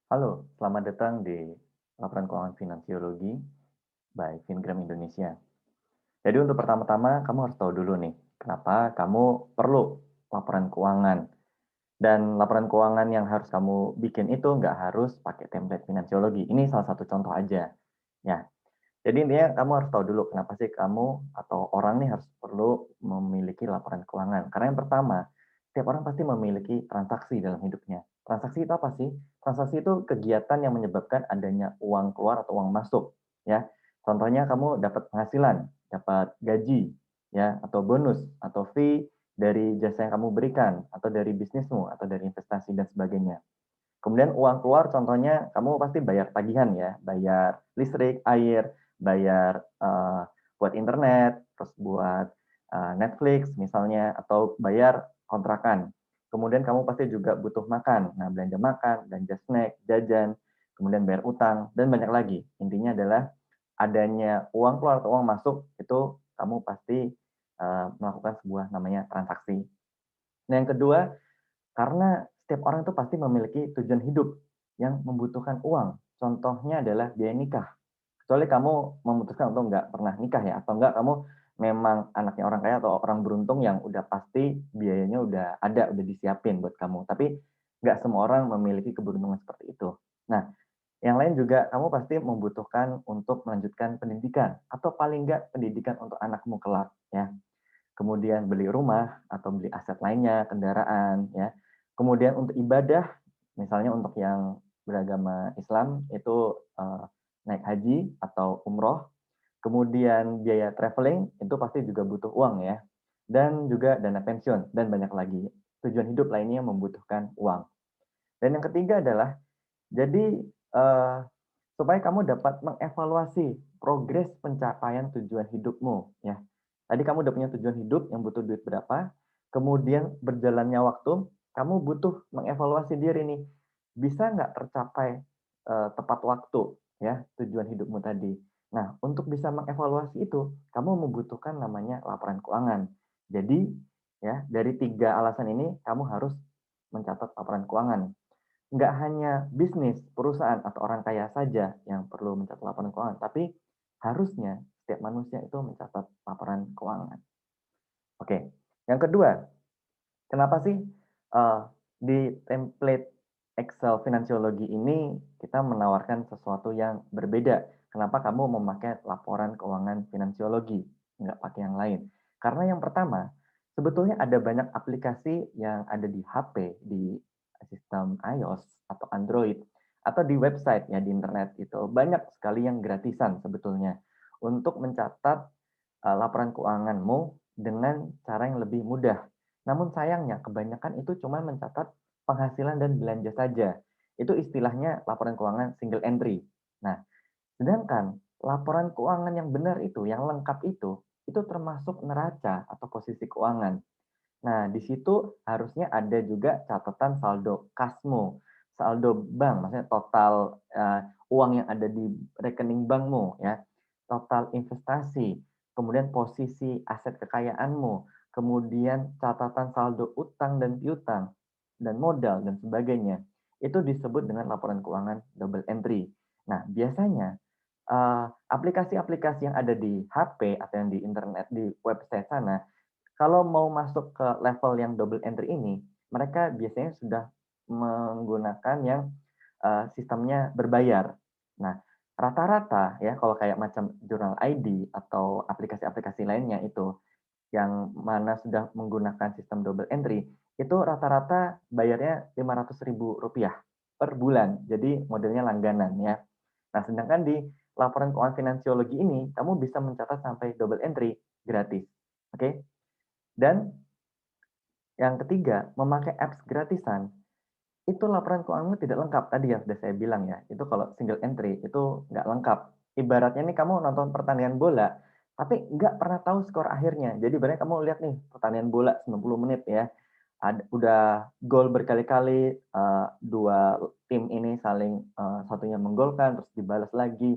Halo, selamat datang di laporan keuangan finansiologi by Fingram Indonesia. Jadi untuk pertama-tama kamu harus tahu dulu nih, kenapa kamu perlu laporan keuangan. Dan laporan keuangan yang harus kamu bikin itu nggak harus pakai template finansiologi. Ini salah satu contoh aja. Ya, jadi intinya kamu harus tahu dulu kenapa sih kamu atau orang nih harus perlu memiliki laporan keuangan. Karena yang pertama, setiap orang pasti memiliki transaksi dalam hidupnya. Transaksi itu apa sih? Transaksi itu kegiatan yang menyebabkan adanya uang keluar atau uang masuk, ya. Contohnya kamu dapat penghasilan, dapat gaji, ya, atau bonus, atau fee dari jasa yang kamu berikan, atau dari bisnismu, atau dari investasi dan sebagainya. Kemudian uang keluar contohnya kamu pasti bayar tagihan ya, bayar listrik, air, bayar, buat internet, terus buat, Netflix misalnya, atau bayar kontrakan. Kemudian kamu pasti juga butuh makan. Nah, belanja makan, belanja snack, jajan, kemudian bayar utang, dan banyak lagi. Intinya adalah adanya uang keluar atau uang masuk itu kamu pasti, melakukan sebuah namanya transaksi. Nah, yang kedua karena setiap orang itu pasti memiliki tujuan hidup yang membutuhkan uang. Contohnya adalah biaya nikah. Kecuali kamu memutuskan untuk nggak pernah nikah ya, atau enggak kamu memang anaknya orang kaya atau orang beruntung yang udah pasti biayanya udah ada, udah disiapin buat kamu. Tapi nggak semua orang memiliki keberuntungan seperti itu. Nah, yang lain juga kamu pasti membutuhkan untuk melanjutkan pendidikan atau paling nggak pendidikan untuk anakmu kelak ya. Kemudian beli rumah atau beli aset lainnya, kendaraan ya. Kemudian untuk ibadah, misalnya untuk yang beragama Islam itu, naik haji atau umroh, kemudian biaya traveling itu pasti juga butuh uang ya, dan juga dana pensiun dan banyak lagi. Tujuan hidup lainnya membutuhkan uang. Dan yang ketiga adalah jadi, supaya kamu dapat mengevaluasi progres pencapaian tujuan hidupmu, ya. Tadi kamu udah punya tujuan hidup yang butuh duit berapa, kemudian berjalannya waktu, kamu butuh mengevaluasi diri nih, bisa nggak tercapai, tepat waktu, ya, tujuan hidupmu tadi. Nah, untuk bisa mengevaluasi itu, kamu membutuhkan namanya laporan keuangan. Jadi, ya, dari 3 alasan ini kamu harus mencatat laporan keuangan. Nggak hanya bisnis, perusahaan, atau orang kaya saja yang perlu mencatat laporan keuangan, tapi harusnya setiap manusia itu mencatat laporan keuangan. Oke, yang kedua, kenapa sih, di template Excel finansiologi ini kita menawarkan sesuatu yang berbeda? Kenapa kamu memakai laporan keuangan finansiologi, nggak pakai yang lain? Karena yang pertama, sebetulnya ada banyak aplikasi yang ada di HP, di sistem iOS atau Android, atau di website ya, di internet itu. Banyak sekali yang gratisan sebetulnya untuk mencatat, laporan keuanganmu dengan cara yang lebih mudah. Namun sayangnya kebanyakan itu cuma mencatat penghasilan dan belanja saja. Itu istilahnya laporan keuangan single entry. Nah, sedangkan laporan keuangan yang benar itu, yang lengkap itu termasuk neraca atau posisi keuangan. Nah, di situ harusnya ada juga catatan saldo kasmu, saldo bank, maksudnya total, uang yang ada di rekening bankmu ya, total investasi, kemudian posisi aset kekayaanmu, kemudian catatan saldo utang dan piutang, dan modal dan sebagainya. Itu disebut dengan laporan keuangan double entry. Nah, biasanya, aplikasi-aplikasi yang ada di HP atau yang di internet, di website sana, kalau mau masuk ke level yang double entry ini, mereka biasanya sudah menggunakan yang, sistemnya berbayar. Nah, rata-rata ya kalau kayak macam Jurnal ID atau aplikasi-aplikasi lainnya itu, yang mana sudah menggunakan sistem double entry, itu rata-rata bayarnya Rp500.000 per bulan. Jadi modelnya langganan ya. Nah, sedangkan di laporan keuangan finansiologi ini, kamu bisa mencatat sampai double entry gratis. Oke? Dan yang ketiga, memakai apps gratisan, itu laporan keuanganmu tidak lengkap. Tadi yang sudah saya bilang ya, itu kalau single entry itu nggak lengkap. Ibaratnya nih kamu nonton pertandingan bola, tapi nggak pernah tahu skor akhirnya. Jadi ibaratnya kamu lihat nih pertandingan bola 90 menit ya, udah gol berkali-kali, 2 tim ini saling, satunya menggolkan, terus dibalas lagi.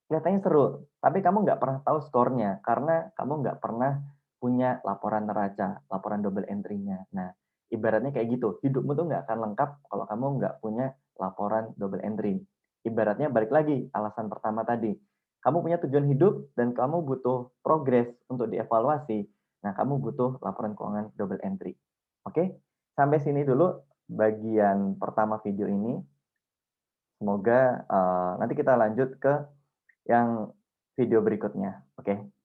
Kelihatannya seru, tapi kamu nggak pernah tahu skornya, karena kamu nggak pernah punya laporan neraca, laporan double entry-nya. Nah, ibaratnya kayak gitu, hidupmu tuh nggak akan lengkap kalau kamu nggak punya laporan double entry. Ibaratnya balik lagi alasan pertama tadi, kamu punya tujuan hidup dan kamu butuh progres untuk dievaluasi. Nah, kamu butuh laporan keuangan double entry. Oke, sampai sini dulu bagian pertama video ini. Semoga nanti kita lanjut ke yang video berikutnya. Oke.